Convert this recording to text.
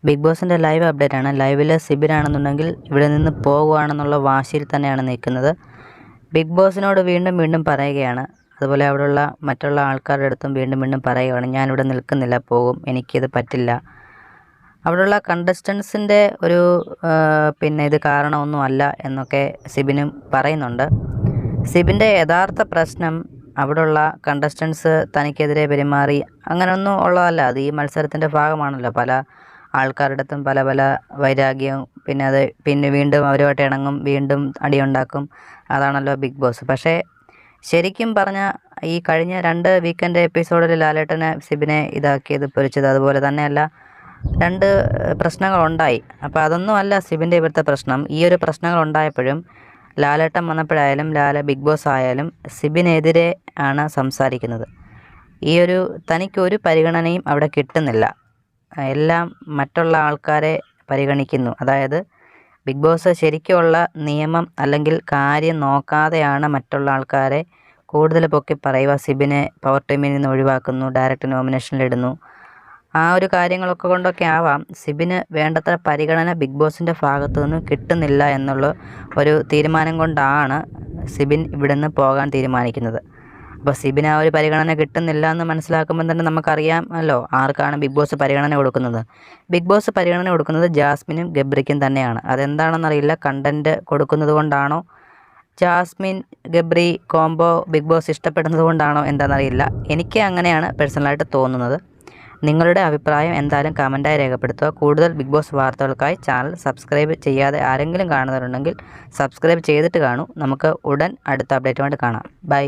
Big ബോസിൻ്റെ live update ആണ്. ലൈവിൽ സിബിനാണെന്നുണ്ടെങ്കിൽ ഇവിടെ നിന്ന് പോകുകയാണെന്നുള്ള വാശിയിൽ തന്നെയാണ് നിൽക്കുന്നത്. ബിഗ് ബോസിനോട് വീണ്ടും വീണ്ടും പറയുകയാണ്. അതുപോലെ അവിടെയുള്ള മറ്റുള്ള ആൾക്കാരുടെ അടുത്തും വീണ്ടും വീണ്ടും പറയുകയാണ്, ഞാനിവിടെ നിൽക്കുന്നില്ല, പോകും, എനിക്കിത് പറ്റില്ല. അവിടെയുള്ള കണ്ടസ്റ്റൻസിൻ്റെ ഒരു ഇത് കാരണമൊന്നും അല്ല എന്നൊക്കെ സിബിനും പറയുന്നുണ്ട്. സിബിൻ്റെ യഥാർത്ഥ പ്രശ്നം അവിടെയുള്ള കണ്ടസ്റ്റൻസ് തനിക്കെതിരെ പെരുമാറി അങ്ങനെയൊന്നും ഉള്ളതല്ല. അത് ഈ മത്സരത്തിൻ്റെ ഭാഗമാണല്ലോ. പല ആൾക്കാരുടെ അടുത്തും പല പല വൈരാഗ്യവും, പിന്നെ വീണ്ടും അവരുമായിട്ട് ഇണങ്ങും, വീണ്ടും അടിയുണ്ടാക്കും. അതാണല്ലോ ബിഗ് ബോസ്. പക്ഷേ ശരിക്കും പറഞ്ഞാൽ ഈ കഴിഞ്ഞ 2 വീക്കെൻഡ് എപ്പിസോഡിൽ ലാലേട്ടനെ സിബിനെ ഇതാക്കിയത്, പൊരിച്ചത്, അതുപോലെ തന്നെയല്ല 2 പ്രശ്നങ്ങളുണ്ടായി. അപ്പോൾ അതൊന്നും അല്ല സിബിൻ്റെ ഇവിടുത്തെ പ്രശ്നം. ഈ ഒരു പ്രശ്നങ്ങൾ ഉണ്ടായപ്പോഴും ലാലേട്ടൻ വന്നപ്പോഴായാലും ബിഗ് ബോസ് ആയാലും സിബിനെതിരെ ആണ് സംസാരിക്കുന്നത്. തനിക്കൊരു പരിഗണനയും അവിടെ കിട്ടുന്നില്ല. എല്ലാം മറ്റുള്ള ആൾക്കാരെ പരിഗണിക്കുന്നു. അതായത് ബിഗ് ബോസ് ശരിക്കുമുള്ള നിയമം അല്ലെങ്കിൽ കാര്യം നോക്കാതെയാണ് മറ്റുള്ള ആൾക്കാരെ കൂടുതൽ പൊക്കി പറയുക. സിബിനെ പവർ ടീമിൽ നിന്ന് ഒഴിവാക്കുന്നു, ഡയറക്റ്റ് നോമിനേഷനിലിടുന്നു. ആ ഒരു കാര്യങ്ങളൊക്കെ കൊണ്ടൊക്കെ ആവാം സിബിന് വേണ്ടത്ര പരിഗണന ബിഗ് ബോസിൻ്റെ ഭാഗത്തു നിന്ന് കിട്ടുന്നില്ല എന്നുള്ള ഒരു തീരുമാനം കൊണ്ടാണ് സിബിൻ ഇവിടെ നിന്ന് പോകാൻ തീരുമാനിക്കുന്നത്. അപ്പോൾ സിബിന് ആ ഒരു പരിഗണന കിട്ടുന്നില്ല എന്ന് മനസ്സിലാക്കുമ്പോൾ തന്നെ നമുക്കറിയാമല്ലോ ആർക്കാണ് ബിഗ് ബോസ് പരിഗണന കൊടുക്കുന്നത്. ബിഗ് ബോസ് പരിഗണന കൊടുക്കുന്നത് ജാസ്മിനും ഗബ്രിക്കും തന്നെയാണ്. അതെന്താണെന്നറിയില്ല. കണ്ടൻറ്റ് കൊടുക്കുന്നത് കൊണ്ടാണോ, Jasmin Gabri combo Bigg Boss ഇഷ്ടപ്പെടുന്നത് കൊണ്ടാണോ എന്താണെന്നറിയില്ല. എനിക്ക് അങ്ങനെയാണ് പേഴ്സണലായിട്ട് തോന്നുന്നത്. നിങ്ങളുടെ അഭിപ്രായം എന്തായാലും കമൻറ്റായി രേഖപ്പെടുത്തുക. കൂടുതൽ ബിഗ് ബോസ് വാർത്തകൾക്കായി ചാനൽ സബ്സ്ക്രൈബ് ചെയ്യാതെ ആരെങ്കിലും കാണുന്നവരുണ്ടെങ്കിൽ സബ്സ്ക്രൈബ് ചെയ്തിട്ട് കാണൂ. നമുക്ക് ഉടൻ അടുത്ത അപ്ഡേറ്റുമായിട്ട് കാണാം. ബൈ.